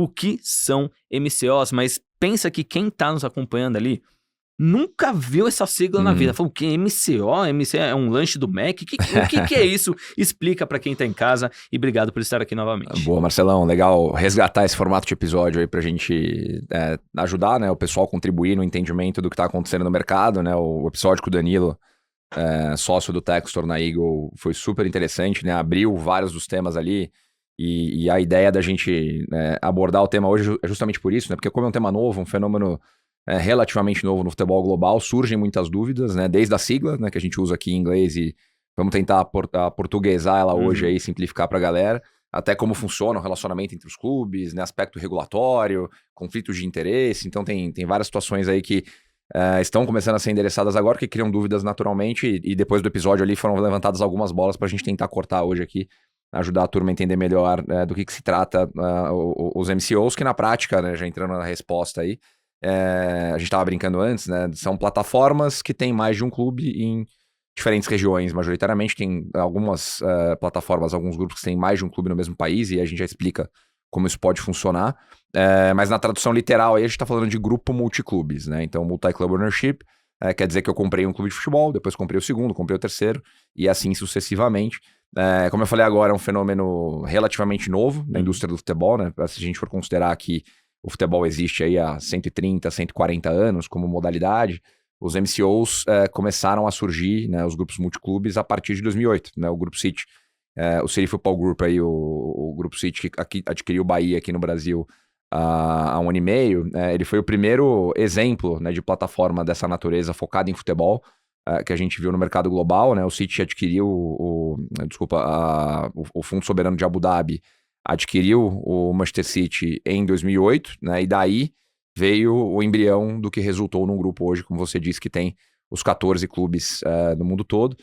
o que são MCOs, mas pensa que quem tá nos acompanhando ali nunca viu essa sigla na vida. Falou, o que? MCO? MCO é um lanche do Mac? O que é isso? Explica pra quem tá em casa e obrigado por estar aqui novamente. Boa, Marcelão. Legal resgatar esse formato de episódio aí pra gente ajudar, né, o pessoal a contribuir no entendimento do que tá acontecendo no mercado, né? O episódio com o Danilo, sócio do Textor na Eagle, foi super interessante, né? Abriu vários dos temas ali e a ideia da gente abordar o tema hoje é justamente por isso, né? Porque como é um tema novo, um fenômeno relativamente novo no futebol global, surgem muitas dúvidas, né? Desde a sigla, né, que a gente usa aqui em inglês e vamos tentar portuguesar ela hoje aí, simplificar pra galera, até como funciona o relacionamento entre os clubes, né? Aspecto regulatório, conflitos de interesse, então tem várias situações aí que estão começando a ser endereçadas agora, que criam dúvidas naturalmente, e depois do episódio ali foram levantadas algumas bolas pra gente tentar cortar hoje aqui, ajudar a turma a entender melhor do que se trata os MCOs, que na prática, né, já entrando na resposta aí, a gente estava brincando antes, né? São plataformas que têm mais de um clube em diferentes regiões. Majoritariamente tem algumas plataformas, alguns grupos que têm mais de um clube no mesmo país, e a gente já explica como isso pode funcionar. Mas na tradução literal aí a gente está falando de grupo multiclubes, né? Então, multi-club ownership quer dizer que eu comprei um clube de futebol, depois comprei o segundo, comprei o terceiro, e assim sucessivamente. Como eu falei agora, é um fenômeno relativamente novo na indústria do futebol, né? Se a gente for considerar que o futebol existe aí há 130, 140 anos como modalidade, os MCOs começaram a surgir, né, os grupos multiclubes, a partir de 2008, né, o Grupo City, o City Football Group, aí, o Grupo City que adquiriu o Bahia aqui no Brasil há 1 ano e meio, ele foi o primeiro exemplo, né, de plataforma dessa natureza focada em futebol, que a gente viu no mercado global, né, o City adquiriu o Fundo Soberano de Abu Dhabi, adquiriu o Manchester City em 2008, né, e daí veio o embrião do que resultou num grupo hoje, como você disse, que tem os 14 clubes no mundo todo.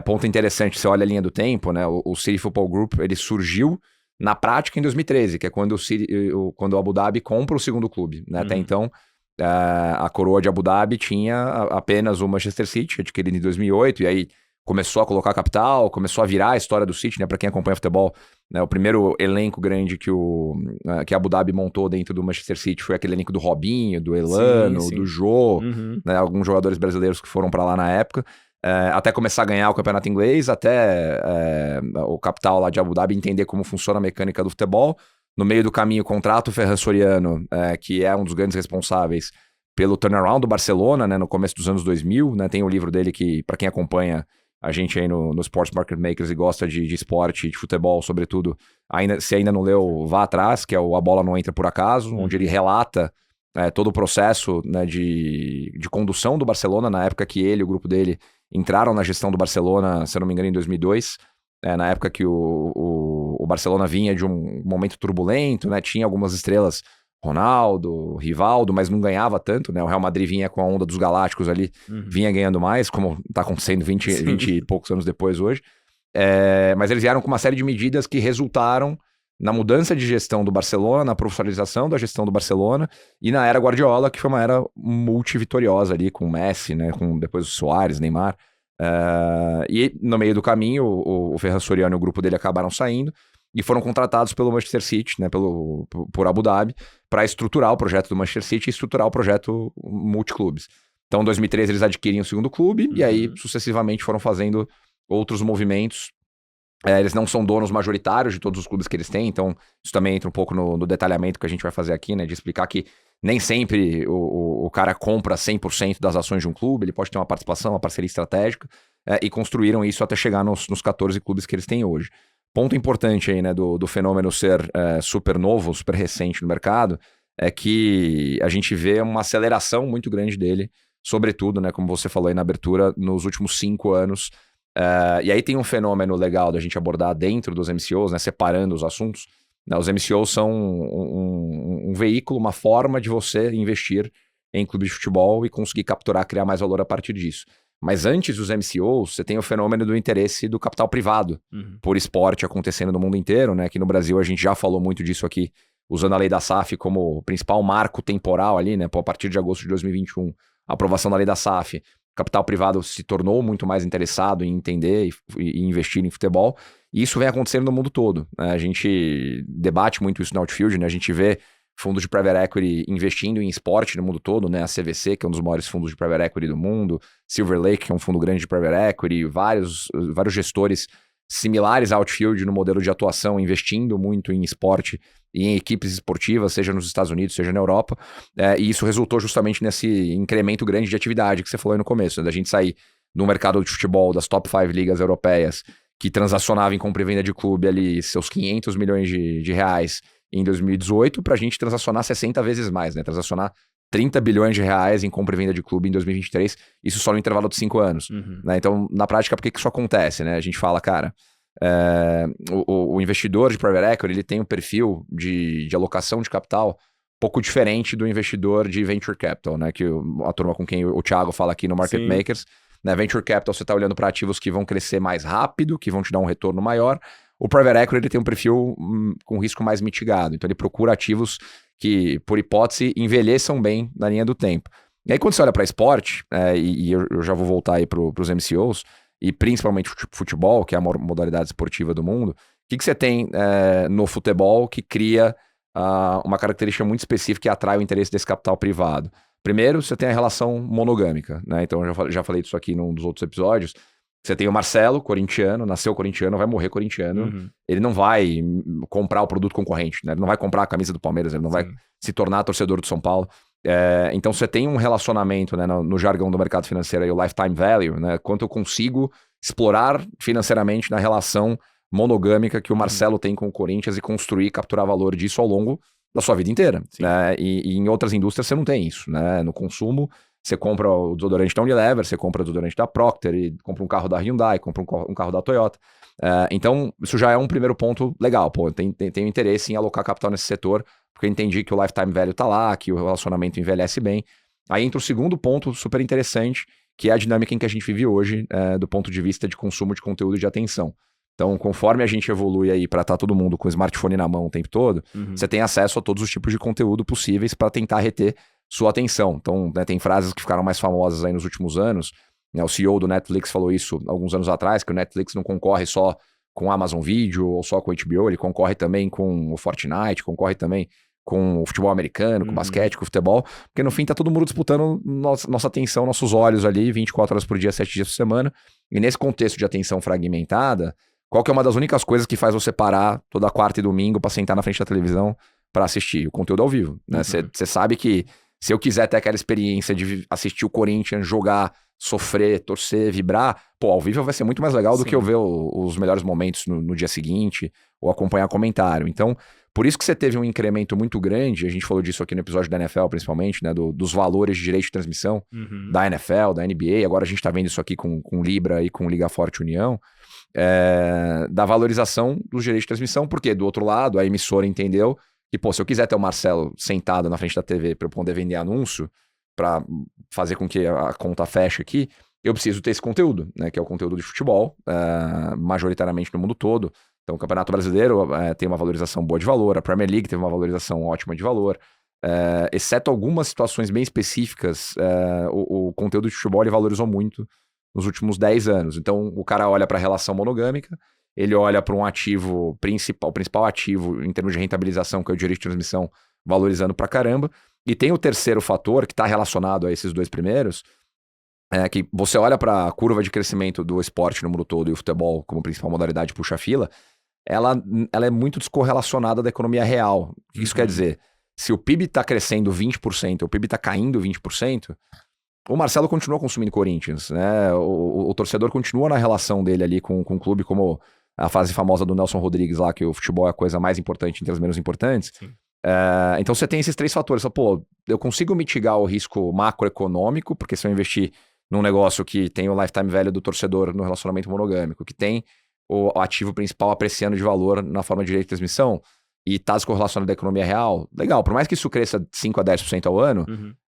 Ponto interessante, você olha a linha do tempo, né, o City Football Group, ele surgiu na prática em 2013, que é quando o Abu Dhabi compra o segundo clube, né, até então a coroa de Abu Dhabi tinha apenas o Manchester City, adquirido em 2008, e aí começou a colocar capital, começou a virar a história do City, né? Para quem acompanha futebol, né? O primeiro elenco grande que Abu Dhabi montou dentro do Manchester City foi aquele elenco do Robinho, do Elano, sim. Do Jô, né? Alguns jogadores brasileiros que foram para lá na época, até começar a ganhar o campeonato inglês, até o capital lá de Abu Dhabi entender como funciona a mecânica do futebol. No meio do caminho, contrata o Ferran Soriano, que é um dos grandes responsáveis pelo turnaround do Barcelona, né? No começo dos anos 2000, né? Tem o livro dele que, para quem acompanha a gente aí no Sports Market Makers e gosta de esporte, de futebol, sobretudo, se ainda não leu, vá atrás, que é o A Bola Não Entra Por Acaso, onde ele relata todo o processo, né, de condução do Barcelona, na época que ele e o grupo dele entraram na gestão do Barcelona, se eu não me engano, em 2002, na época que o Barcelona vinha de um momento turbulento, né, tinha algumas estrelas, Ronaldo, Rivaldo, mas não ganhava tanto, né? O Real Madrid vinha com a onda dos galácticos ali, vinha ganhando mais, como tá acontecendo 20 e poucos anos depois hoje. Mas eles vieram com uma série de medidas que resultaram na mudança de gestão do Barcelona, na profissionalização da gestão do Barcelona e na era Guardiola, que foi uma era multivitoriosa ali, com o Messi, né? Com depois o Suárez, Neymar. E no meio do caminho, o Ferran Soriano e o grupo dele acabaram saindo e foram contratados pelo Manchester City, né, por Abu Dhabi, para estruturar o projeto do Manchester City e estruturar o projeto multiclubes. Então, em 2013, eles adquirem o segundo clube e aí, sucessivamente, foram fazendo outros movimentos. Eles não são donos majoritários de todos os clubes que eles têm, então isso também entra um pouco no detalhamento que a gente vai fazer aqui, né, de explicar que nem sempre o cara compra 100% das ações de um clube, ele pode ter uma participação, uma parceria estratégica, e construíram isso até chegar nos 14 clubes que eles têm hoje. Ponto importante aí, né, do fenômeno ser super novo, super recente no mercado, é que a gente vê uma aceleração muito grande dele, sobretudo, né, como você falou aí na abertura, nos últimos 5 anos. E aí tem um fenômeno legal da gente abordar dentro dos MCOs, né, separando os assuntos. Né, os MCOs são um veículo, uma forma de você investir em clubes de futebol e conseguir capturar, criar mais valor a partir disso. Mas antes dos MCOs, você tem o fenômeno do interesse do capital privado por esporte acontecendo no mundo inteiro, né? Aqui no Brasil a gente já falou muito disso aqui, usando a lei da SAF como principal marco temporal ali, né? A partir de agosto de 2021, a aprovação da lei da SAF capital privado se tornou muito mais interessado em entender e investir em futebol, e isso vem acontecendo no mundo todo, né? A gente debate muito isso na Outfield, né? A gente vê fundos de private equity investindo em esporte no mundo todo, né? A CVC, que é um dos maiores fundos de private equity do mundo, Silver Lake, que é um fundo grande de private equity, vários gestores similares à Outfield no modelo de atuação, investindo muito em esporte e em equipes esportivas, seja nos Estados Unidos, seja na Europa, e isso resultou justamente nesse incremento grande de atividade que você falou aí no começo, né? Da gente sair no mercado de futebol das top 5 ligas europeias, que transacionava em compra e venda de clube ali seus 500 milhões de reais em 2018, para a gente transacionar 60 vezes mais, né? Transacionar 30 bilhões de reais em compra e venda de clube em 2023, isso só no intervalo de 5 anos. Né? Então, na prática, por que isso acontece? Né? A gente fala, cara, o investidor de private equity, ele tem um perfil de alocação de capital um pouco diferente do investidor de venture capital, né? Que a turma com quem o Thiago fala aqui no Market Makers, né? Venture capital, você está olhando para ativos que vão crescer mais rápido, que vão te dar um retorno maior. O private equity, ele tem um perfil com risco mais mitigado, então ele procura ativos que, por hipótese, envelheçam bem na linha do tempo. E aí, quando você olha para esporte, e eu já vou voltar aí para os MCOs, e principalmente futebol, que é a maior modalidade esportiva do mundo, o que você tem no futebol que cria uma característica muito específica que atrai o interesse desse capital privado? Primeiro, você tem a relação monogâmica, né? Então, eu já falei disso aqui num dos outros episódios. Você tem o Marcelo, corintiano, nasceu corintiano, vai morrer corintiano. Ele não vai comprar o produto concorrente, né? Ele não vai comprar a camisa do Palmeiras, ele não vai se tornar torcedor do São Paulo. Então você tem um relacionamento, né, no jargão do mercado financeiro, aí, o lifetime value, né? Quanto eu consigo explorar financeiramente na relação monogâmica que o Marcelo tem com o Corinthians e construir, capturar valor disso ao longo da sua vida inteira. Né? E em outras indústrias você não tem isso, né? No consumo, você compra o desodorante da Unilever, você compra o desodorante da Procter, e compra um carro da Hyundai, compra um carro da Toyota. Então, isso já é um primeiro ponto legal. Pô, tenho interesse em alocar capital nesse setor, porque eu entendi que o lifetime value tá lá, que o relacionamento envelhece bem. Aí entra o segundo ponto super interessante, que é a dinâmica em que a gente vive hoje, do ponto de vista de consumo de conteúdo e de atenção. Então, conforme a gente evolui aí para estar todo mundo com o smartphone na mão o tempo todo, você tem acesso a todos os tipos de conteúdo possíveis para tentar reter sua atenção. Então, né, tem frases que ficaram mais famosas aí nos últimos anos, né? O CEO do Netflix falou isso alguns anos atrás, que o Netflix não concorre só com o Amazon Video ou só com o HBO, ele concorre também com o Fortnite, concorre também com o futebol americano, com o basquete, com o futebol, porque no fim tá todo mundo disputando nossa atenção, nossos olhos ali, 24 horas por dia, 7 dias por semana, e nesse contexto de atenção fragmentada, qual que é uma das únicas coisas que faz você parar toda quarta e domingo para sentar na frente da televisão para assistir? O conteúdo ao vivo, né? Você sabe que se eu quiser ter aquela experiência de assistir o Corinthians jogar, sofrer, torcer, vibrar, pô, ao vivo vai ser muito mais legal do que eu ver os melhores momentos no dia seguinte ou acompanhar comentário. Então, por isso que você teve um incremento muito grande, a gente falou disso aqui no episódio da NFL principalmente, né, dos valores de direito de transmissão da NFL, da NBA, agora a gente tá vendo isso aqui com Libra e com Liga Forte União, da valorização dos direitos de transmissão, porque do outro lado a emissora entendeu que, pô, se eu quiser ter o Marcelo sentado na frente da TV para eu poder vender anúncio, para fazer com que a conta feche aqui, eu preciso ter esse conteúdo, né, que é o conteúdo de futebol, majoritariamente no mundo todo. Então, o Campeonato Brasileiro tem uma valorização boa de valor, a Premier League teve uma valorização ótima de valor, exceto algumas situações bem específicas, o conteúdo de futebol ele valorizou muito nos últimos 10 anos. Então, o cara olha para a relação monogâmica, ele olha para um ativo o principal ativo em termos de rentabilização, que é o direito de transmissão, valorizando pra caramba. E tem o terceiro fator, que está relacionado a esses dois primeiros, que você olha para a curva de crescimento do esporte no mundo todo e o futebol como principal modalidade puxa-fila, ela é muito descorrelacionada da economia real. O que isso quer dizer? Se o PIB está crescendo 20%, o PIB está caindo 20%, o Marcelo continua consumindo Corinthians, né? O torcedor continua na relação dele ali com o clube, como a frase famosa do Nelson Rodrigues lá, que o futebol é a coisa mais importante entre as menos importantes. Então você tem esses três fatores. Pô, eu consigo mitigar o risco macroeconômico, porque se eu investir num negócio que tem o lifetime value do torcedor no relacionamento monogâmico, que tem o ativo principal apreciando de valor na forma de direito de transmissão, e está descorrelacionado da economia real, legal. Por mais que isso cresça 5 a 10% ao ano,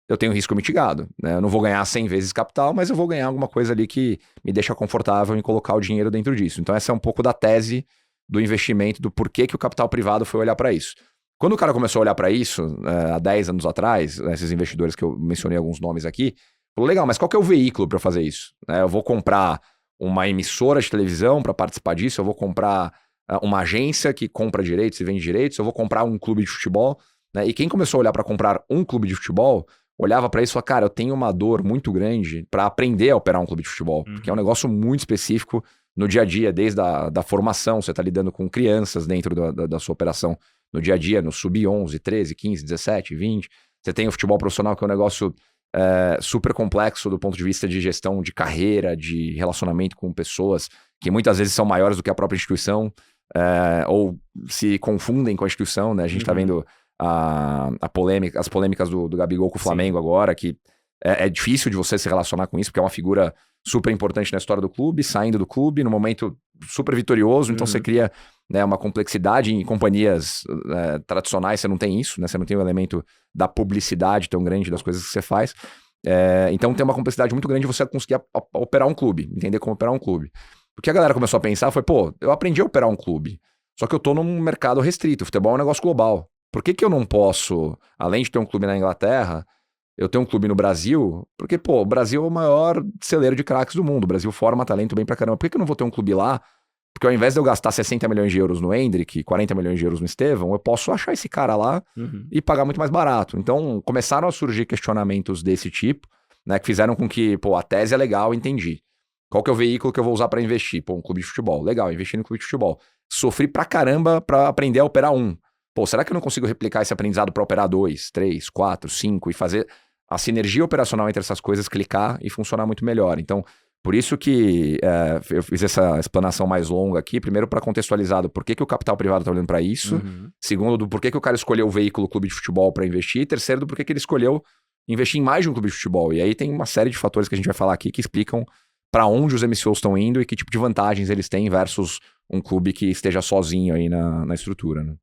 eu tenho risco mitigado, né? Eu não vou ganhar 100 vezes capital, mas eu vou ganhar alguma coisa ali que me deixa confortável em colocar o dinheiro dentro disso. Então essa é um pouco da tese do investimento, do porquê que o capital privado foi olhar para isso. Quando o cara começou a olhar para isso, há 10 anos atrás, esses investidores que eu mencionei alguns nomes aqui, Falou, legal, mas qual que é o veículo para eu fazer isso? Eu vou comprar uma emissora de televisão para participar disso, eu vou comprar uma agência que compra direitos e vende direitos, eu vou comprar um clube de futebol, né? E quem começou a olhar para comprar um clube de futebol, olhava para isso e falava, cara, eu tenho uma dor muito grande para aprender a operar um clube de futebol, porque é um negócio muito específico no dia a dia, desde a formação, você está lidando com crianças dentro da sua operação no dia a dia, no sub-11, 13, 15, 17, 20. Você tem o futebol profissional, que é um negócio super complexo do ponto de vista de gestão de carreira, de relacionamento com pessoas que muitas vezes são maiores do que a própria instituição, ou se confundem com a instituição, né? A gente está vendo as polêmicas do Gabigol com o Flamengo agora, que é difícil de você se relacionar com isso, porque é uma figura super importante na história do clube, saindo do clube, num momento super vitorioso, então você cria, né, uma complexidade em companhias tradicionais, você não tem isso, né? Você não tem o elemento da publicidade tão grande das coisas que você faz. Então tem uma complexidade muito grande de você conseguir operar um clube, entender como operar um clube. O que a galera começou a pensar foi, pô, eu aprendi a operar um clube, só que eu tô num mercado restrito, o futebol é um negócio global. Por que eu não posso, além de ter um clube na Inglaterra, eu tenho um clube no Brasil? Porque, pô, o Brasil é o maior celeiro de craques do mundo, o Brasil forma talento bem pra caramba. Por que eu não vou ter um clube lá? Porque ao invés de eu gastar 60 milhões de euros no Hendrick, 40 milhões de euros no Estevão, eu posso achar esse cara lá e pagar muito mais barato. Então, começaram a surgir questionamentos desse tipo, né, que fizeram com que, pô, a tese é legal, entendi. Qual que é o veículo que eu vou usar pra investir? Pô, um clube de futebol. Legal, investir no clube de futebol. Sofri pra caramba pra aprender a operar um. Pô, será que eu não consigo replicar esse aprendizado pra operar 2, 3, 4, 5 e fazer a sinergia operacional entre essas coisas clicar e funcionar muito melhor? Então, por isso que eu fiz essa explanação mais longa aqui. Primeiro, para contextualizar do porquê que o capital privado está olhando para isso. Segundo, do porquê que o cara escolheu o veículo clube de futebol para investir. E terceiro, do porquê que ele escolheu investir em mais de um clube de futebol. E aí tem uma série de fatores que a gente vai falar aqui que explicam para onde os MCOs estão indo e que tipo de vantagens eles têm versus um clube que esteja sozinho aí na estrutura, né?